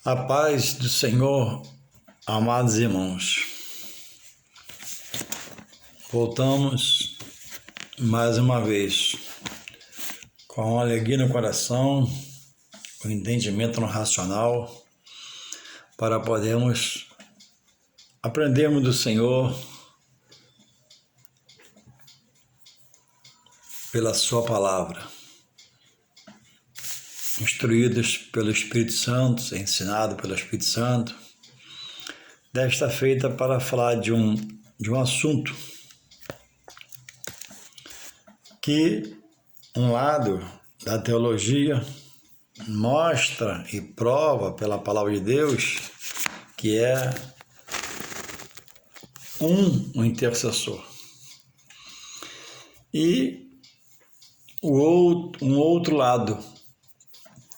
A paz do Senhor, amados irmãos. Voltamos mais uma vez com alegria no coração, com entendimento no racional, para podermos aprendermos do Senhor pela sua palavra. Instruídos pelo Espírito Santo, ensinado pelo Espírito Santo, desta feita para falar de um assunto que um lado da teologia mostra e prova pela palavra de Deus que é um intercessor. E um outro lado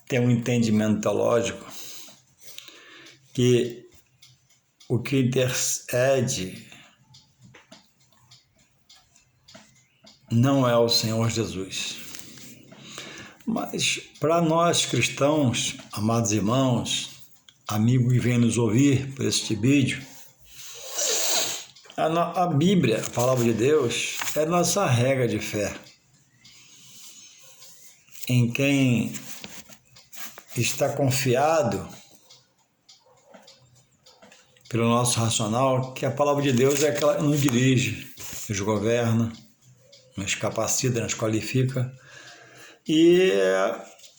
tem um entendimento teológico que o que intercede não é o Senhor Jesus. Mas para nós cristãos, amados irmãos, amigos que vêm nos ouvir por este vídeo, a Bíblia, a palavra de Deus, é nossa regra de fé. Em quem está confiado pelo nosso racional, que a palavra de Deus é aquela que nos dirige, nos governa, nos capacita, nos qualifica, e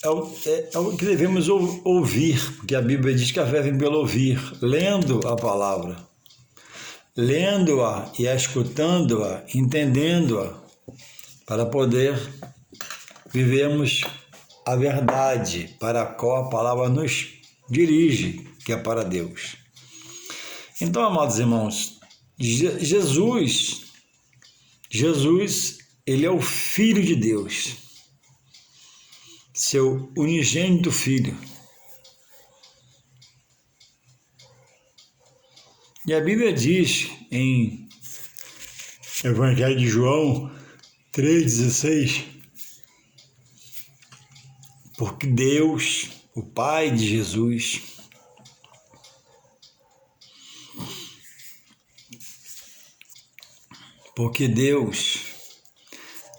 é o que devemos ouvir, porque a Bíblia diz que a fé vem pelo ouvir, lendo a palavra, lendo-a e escutando-a, entendendo-a, para poder vivermos a verdade para a qual a palavra nos dirige, que é para Deus. Então, amados irmãos, Jesus, ele é o Filho de Deus, seu unigênito Filho. E a Bíblia diz em Evangelho de João 3,16, porque Deus, o Pai de Jesus, porque Deus,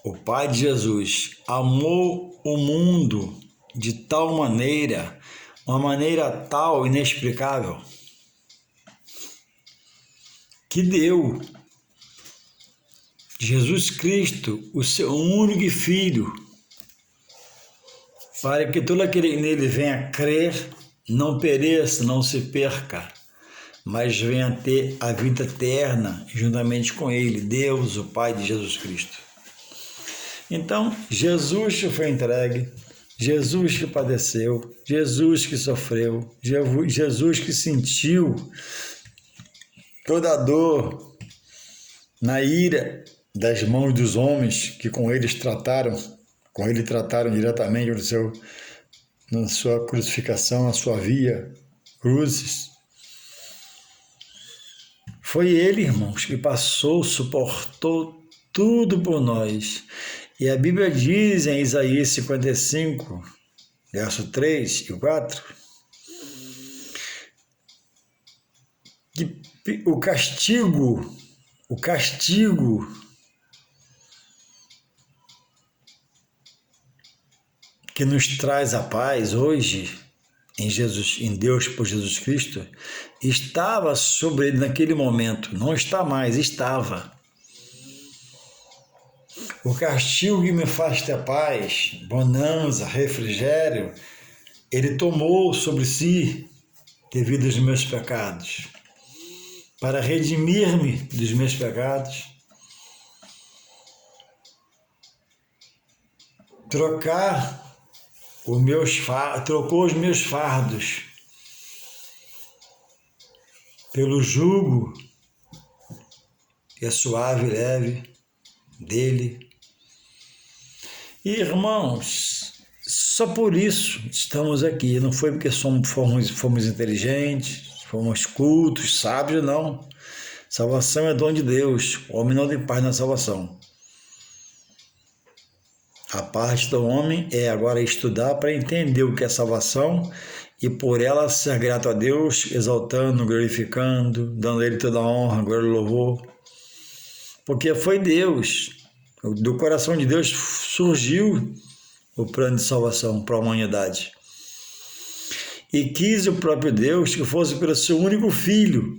o Pai de Jesus, amou o mundo de tal maneira, uma maneira tal inexplicável, que deu Jesus Cristo, o seu único Filho, para que todo aquele que nele venha crer, não pereça, não se perca, mas venha ter a vida eterna juntamente com ele, Deus, o Pai de Jesus Cristo. Então, Jesus que foi entregue, Jesus que padeceu, Jesus que sofreu, Jesus que sentiu toda a dor na ira das mãos dos homens que com ele trataram diretamente na sua crucificação, na sua via cruzes. Foi ele, irmãos, que suportou tudo por nós. E a Bíblia diz em Isaías 55, verso 3 e 4, que o castigo que nos traz a paz hoje em Deus por Jesus Cristo, estava sobre ele naquele momento, não está mais, estava. O castigo que me faz ter paz, bonança, refrigério, ele tomou sobre si devido aos meus pecados, para redimir-me dos meus pecados, trocou os meus fardos pelo jugo que é suave e leve dele. E, irmãos, só por isso estamos aqui, não foi porque fomos inteligentes, fomos cultos, sábios, não. Salvação é dom de Deus, o homem não tem parte na salvação. A parte do homem é agora estudar para entender o que é salvação e por ela ser grato a Deus, exaltando, glorificando, dando a Ele toda a honra, glória e louvor. Porque foi Deus, do coração de Deus surgiu o plano de salvação para a humanidade. E quis o próprio Deus que fosse pelo seu único filho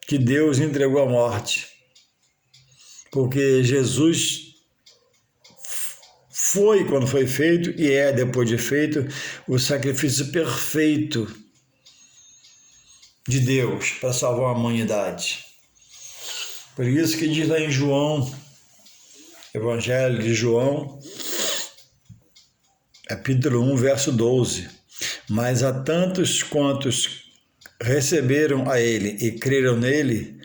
que Deus entregou à morte. Porque Jesus foi quando foi feito e é depois de feito o sacrifício perfeito de Deus para salvar a humanidade. Por isso que diz lá em João, Evangelho de João, capítulo 1, verso 12. Mas a tantos quantos receberam a ele e creram nele,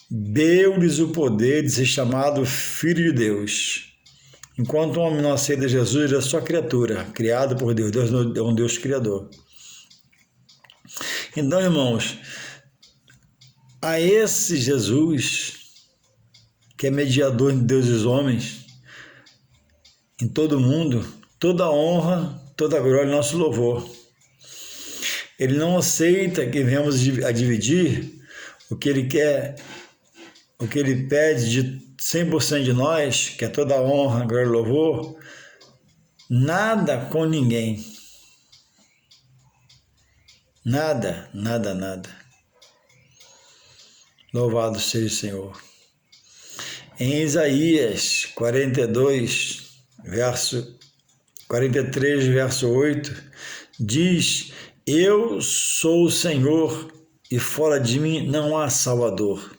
deu-lhes o poder de ser chamado Filho de Deus. Enquanto o homem não aceita Jesus, ele é só criatura, criado por Deus. Deus é um Deus criador. Então, irmãos, a esse Jesus, que é mediador de Deus e dos homens, em todo o mundo, toda a honra, toda a glória e nosso louvor. Ele não aceita que venhamos a dividir o que ele quer, o que ele pede de 100% de nós, que é toda a honra, glória e louvor, nada com ninguém. Nada, nada, nada. Louvado seja o Senhor. Em Isaías 42, verso 43, verso 8, diz: Eu sou o Senhor e fora de mim não há Salvador.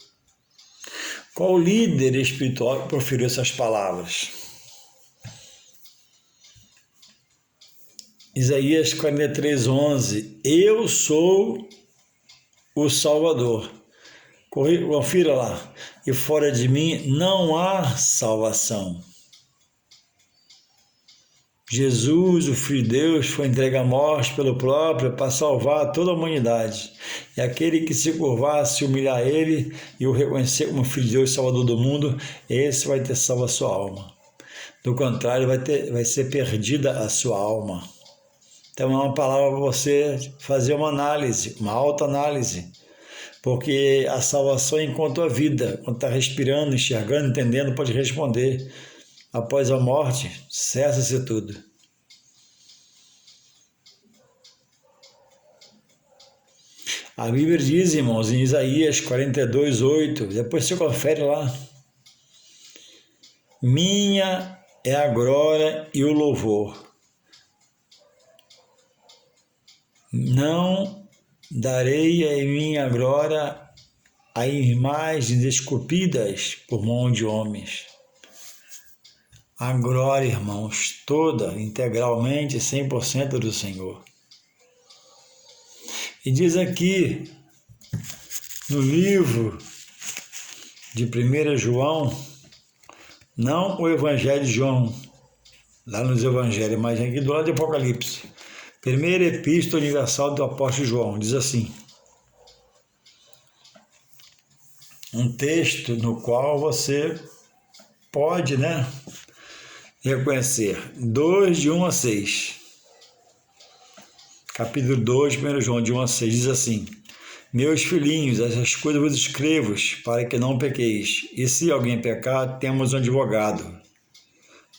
Qual líder espiritual que proferiu essas palavras? Isaías 43, 11. Eu sou o Salvador. Confira lá. E fora de mim não há salvação. Jesus, o Filho de Deus, foi entregue à morte pelo próprio para salvar toda a humanidade. E aquele que se curvar, se humilhar a ele e o reconhecer como Filho de Deus, Salvador do mundo, esse vai ter salvo a sua alma. Do contrário, vai ser perdida a sua alma. Então é uma palavra para você fazer uma análise, uma autoanálise. Porque a salvação enquanto a vida, quando está respirando, enxergando, entendendo, pode responder. Após a morte, cessa-se tudo. A Bíblia diz, irmãos, em Isaías 42, 8, depois você confere lá. Minha é a glória e o louvor. Não darei a minha glória a imagens esculpidas por mão de homens. A glória, irmãos, toda, integralmente, 100% do Senhor. E diz aqui, no livro de 1 João, não o Evangelho de João, lá nos Evangelhos, mas aqui do lado do Apocalipse. Primeira Epístola Universal do Apóstolo João, diz assim, um texto no qual você pode, reconhecer, 2, de 1 a 6. Capítulo 2, 1 João, de 1 a 6, diz assim, meus filhinhos, essas coisas vos escrevo para que não pequeis. E se alguém pecar, temos um advogado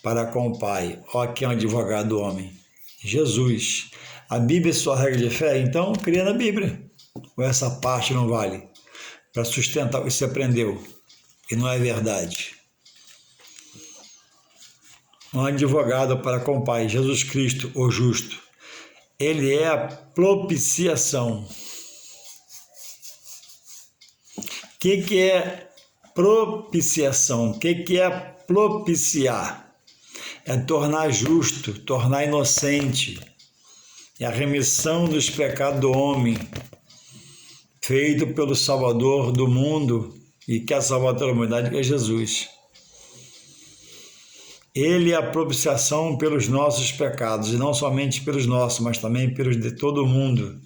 para com o Pai. Ó, quem é um advogado do homem? Jesus. A Bíblia é sua regra de fé? Então, cria na Bíblia. Ou essa parte não vale? Para sustentar o que você aprendeu. E não é verdade. Um advogado para com o Pai, Jesus Cristo, o justo. Ele é a propiciação. O que é propiciação? O que é propiciar? É tornar justo, tornar inocente. É a remissão dos pecados do homem, feito pelo Salvador do mundo e que é salvar toda a humanidade, que é Jesus. Ele é a propiciação pelos nossos pecados, e não somente pelos nossos, mas também pelos de todo o mundo.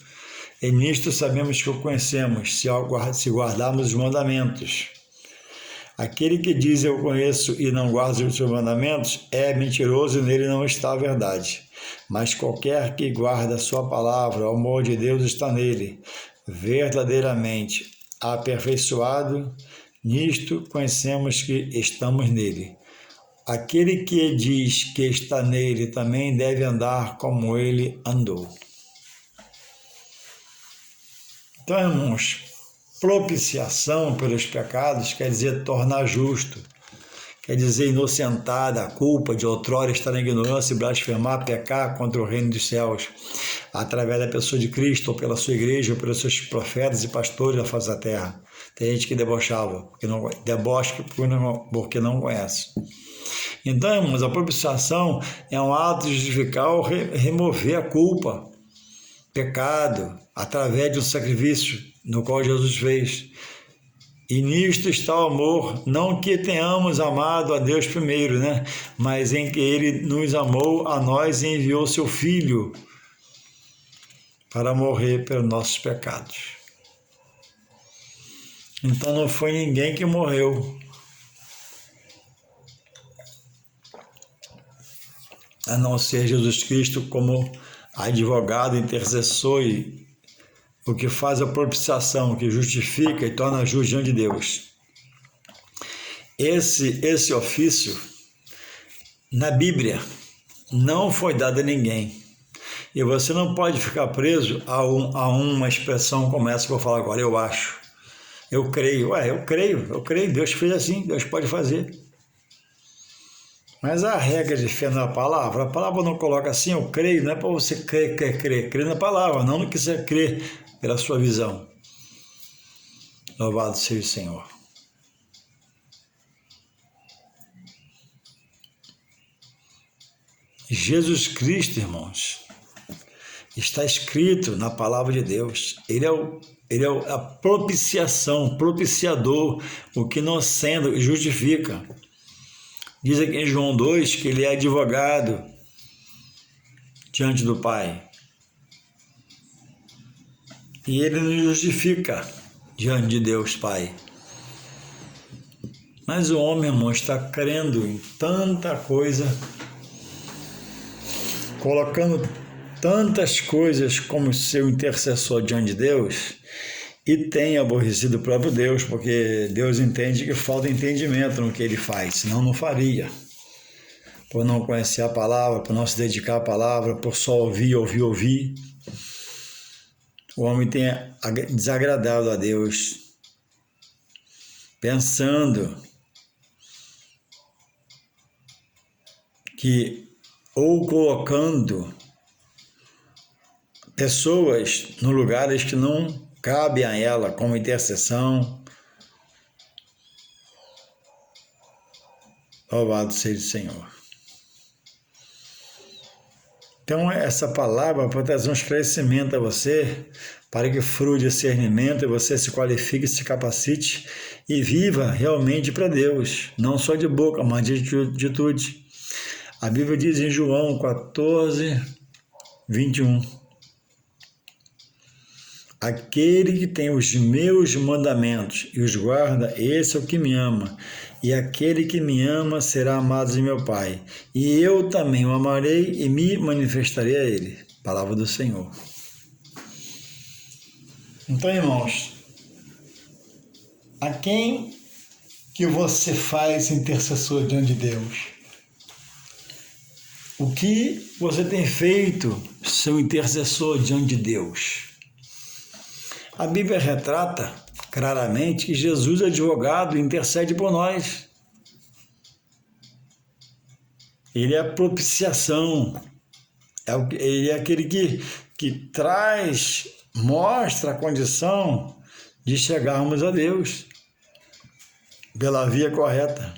E nisto sabemos que o conhecemos, se guardarmos os mandamentos. Aquele que diz eu conheço e não guarda os seus mandamentos é mentiroso e nele não está a verdade. Mas qualquer que guarda a sua palavra, o amor de Deus está nele, verdadeiramente aperfeiçoado. Nisto conhecemos que estamos nele. Aquele que diz que está nele também deve andar como ele andou. Então, irmãos, propiciação pelos pecados quer dizer tornar justo, quer dizer inocentar da culpa de outrora estar na ignorância e blasfemar, pecar contra o reino dos céus, através da pessoa de Cristo, ou pela sua igreja, ou pelos seus profetas e pastores da face da terra. Tem gente que debocha porque não conhece. Então, irmãos, a propiciação é um ato de justificar ou remover a culpa, pecado, através de um sacrifício no qual Jesus fez. E nisto está o amor, não que tenhamos amado a Deus primeiro, mas em que Ele nos amou a nós e enviou seu Filho para morrer pelos nossos pecados. Então não foi ninguém que morreu, a não ser Jesus Cristo como advogado, intercessor e o que faz a propiciação, o que justifica e torna justo diante de Deus. Esse ofício, na Bíblia, não foi dado a ninguém. E você não pode ficar preso a uma expressão como essa que eu vou falar agora, eu acho. Eu creio. Eu creio, Deus fez assim, Deus pode fazer. Mas a regra de fé na palavra, a palavra não coloca assim, eu creio, não é para você crer na palavra, não no que você crê pela sua visão. Louvado seja o Senhor. Jesus Cristo, irmãos, está escrito na palavra de Deus. Ele é a propiciação, propiciador, o que não sendo justifica. Diz aqui em João 2 que ele é advogado diante do Pai. E ele nos justifica diante de Deus Pai. Mas o homem, irmão, está crendo em tanta coisa, colocando tantas coisas como seu intercessor diante de Deus, e tem aborrecido o próprio Deus, porque Deus entende que falta entendimento no que ele faz, senão não faria. Por não conhecer a palavra, por não se dedicar à palavra, por só ouvir. O homem tem desagradado a Deus, pensando que, ou colocando pessoas no lugares que não cabem a ela, como intercessão. Louvado seja o Senhor. Então, essa palavra pode trazer um esclarecimento a você, para que frue discernimento e você se qualifique, se capacite e viva realmente para Deus, não só de boca, mas de atitude. A Bíblia diz em João 14, 21, aquele que tem os meus mandamentos e os guarda, esse é o que me ama. E aquele que me ama será amado de meu Pai. E eu também o amarei e me manifestarei a ele. Palavra do Senhor. Então, irmãos, a quem que você faz intercessor diante de Deus? O que você tem feito seu intercessor diante de Deus? A Bíblia retrata claramente que Jesus, advogado, intercede por nós. Ele é a propiciação. Ele é aquele que traz, mostra a condição de chegarmos a Deus pela via correta.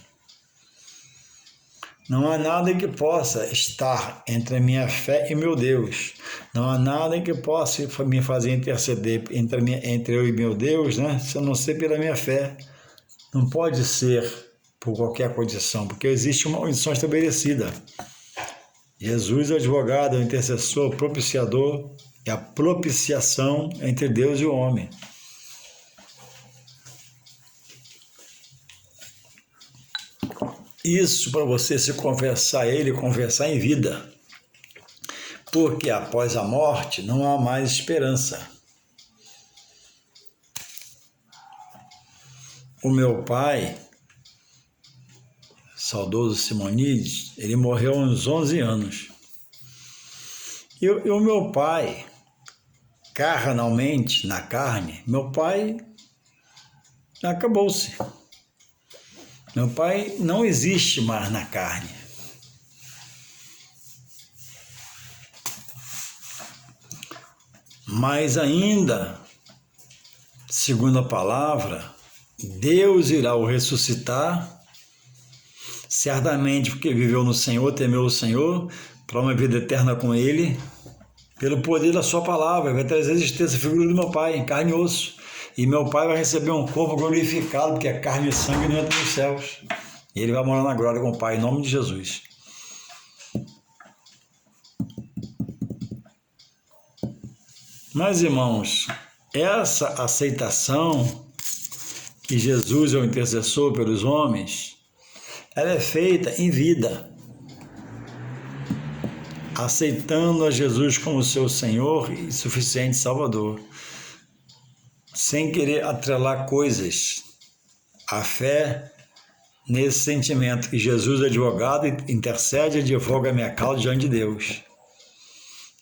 Não há nada que possa estar entre a minha fé e meu Deus. Não há nada que possa me fazer interceder entre eu e meu Deus, se não ser pela minha fé. Não pode ser por qualquer condição, porque existe uma condição estabelecida. Jesus é o advogado, é o intercessor, o propiciador, é a propiciação entre Deus e o homem. Isso para você se confessar a Ele, confessar em vida. Porque após a morte não há mais esperança. O meu pai, saudoso Simonides, ele morreu aos uns 11 anos. E o meu pai, carnalmente, na carne, meu pai acabou-se. Meu pai não existe mais na carne. Mas ainda, segundo a palavra, Deus irá o ressuscitar, certamente porque viveu no Senhor, temeu o Senhor, para uma vida eterna com Ele, pelo poder da sua palavra, vai trazer a existência a figura do meu pai, em carne e osso. E meu pai vai receber um corpo glorificado, porque a carne e sangue não entram nos céus. E ele vai morar na glória com o Pai, em nome de Jesus. Mas, irmãos, essa aceitação que Jesus é o intercessor pelos homens, ela é feita em vida, aceitando a Jesus como seu Senhor e suficiente Salvador, sem querer atrelar coisas. A fé nesse sentimento que Jesus é advogado, intercede e advoga a minha causa diante de Deus.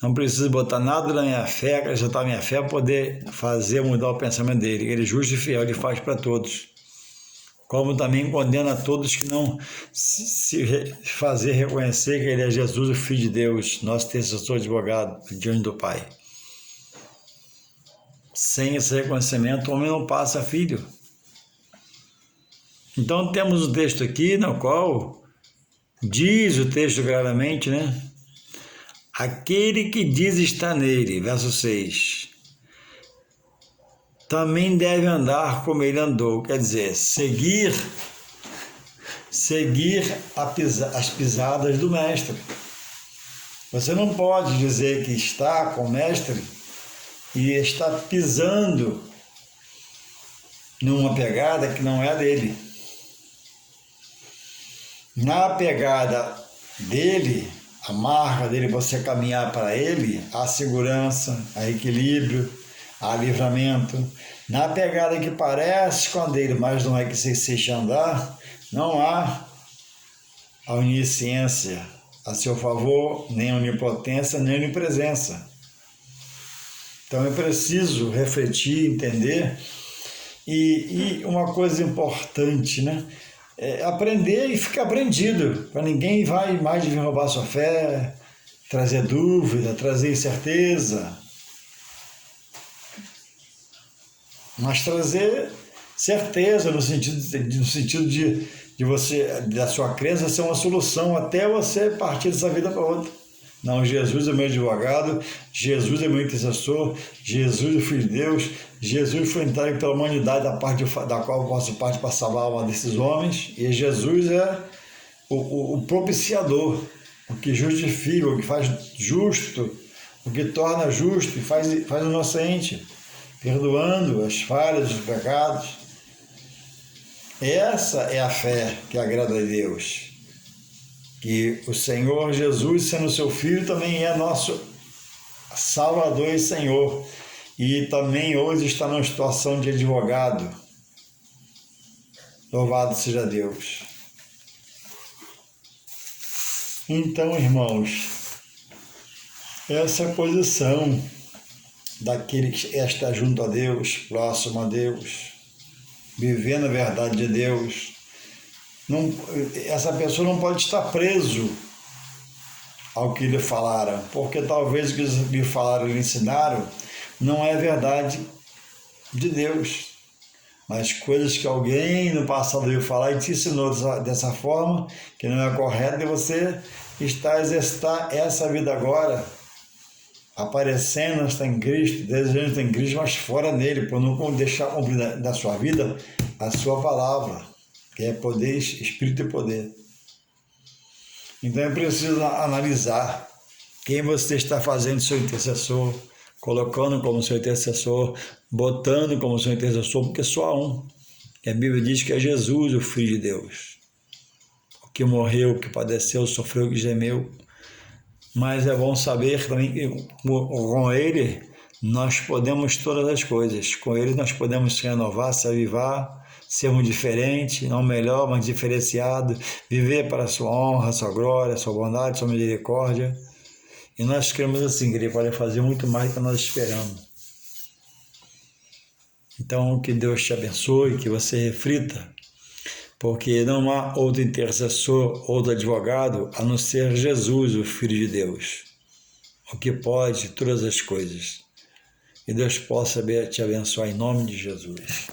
Não preciso botar nada na minha fé, acrescentar a minha fé para poder fazer mudar o pensamento dele. Ele é justo e fiel, ele faz para todos. Como também condena a todos que não se fazer reconhecer que ele é Jesus, o Filho de Deus, nosso intercessor advogado diante do Pai. Sem esse reconhecimento, o homem não passa filho. Então temos o texto aqui no qual diz o texto claramente, né? Aquele que diz estar nele, verso 6, também deve andar como ele andou, quer dizer, seguir as pisadas do mestre. Você não pode dizer que está com o mestre e está pisando numa pegada que não é dele. Na pegada dele, a marca dele, você caminhar para ele, há segurança, há equilíbrio, há livramento. Na pegada que parece com a dele, mas não é que se deixa andar, não há a onisciência a seu favor, nem a onipotência, nem a onipresença. Então é preciso refletir, entender. E uma coisa importante, né? É aprender e ficar aprendido, para ninguém vai mais vir roubar sua fé, trazer dúvida, trazer incerteza, mas trazer certeza no sentido de você, da sua crença ser uma solução até você partir dessa vida para outra. Não, Jesus é meu advogado, Jesus é meu intercessor, Jesus é o Filho de Deus, Jesus foi entregue pela humanidade da qual eu faço parte para salvar a alma desses homens, e Jesus é o propiciador, o que justifica, o que faz justo, o que torna justo e faz inocente, perdoando as falhas, os pecados. Essa é a fé que agrada a Deus. Que o Senhor Jesus, sendo seu Filho, também é nosso Salvador e Senhor. E também hoje está numa situação de advogado. Louvado seja Deus. Então, irmãos, essa é a posição daquele que está junto a Deus, próximo a Deus, vivendo a verdade de Deus. Não, essa pessoa não pode estar preso ao que lhe falaram, porque talvez o que lhe falaram e lhe ensinaram não é verdade de Deus, mas coisas que alguém no passado veio falar e te ensinou dessa forma, que não é correto, e você está a exercitar essa vida agora, aparecendo está em Cristo, desejando estar em Cristo, mas fora nele, por não deixar cumprir da sua vida a sua palavra, que é poder, espírito e poder. Então é preciso analisar quem você está fazendo seu intercessor, colocando como seu intercessor, botando como seu intercessor, porque só há um. E a Bíblia diz que é Jesus, o Filho de Deus. que morreu, que padeceu, sofreu, que gemeu. Mas é bom saber também que com Ele nós podemos todas as coisas. Com Ele nós podemos se renovar, se avivar, sermos diferentes, não melhor, mas diferenciado, viver para a sua honra, a sua glória, a sua bondade, a sua misericórdia. E nós cremos assim, que Ele pode fazer muito mais do que nós esperamos. Então, que Deus te abençoe, que você reflita, porque não há outro intercessor, outro advogado, a não ser Jesus, o Filho de Deus, o que pode todas as coisas. Que Deus possa te abençoar em nome de Jesus.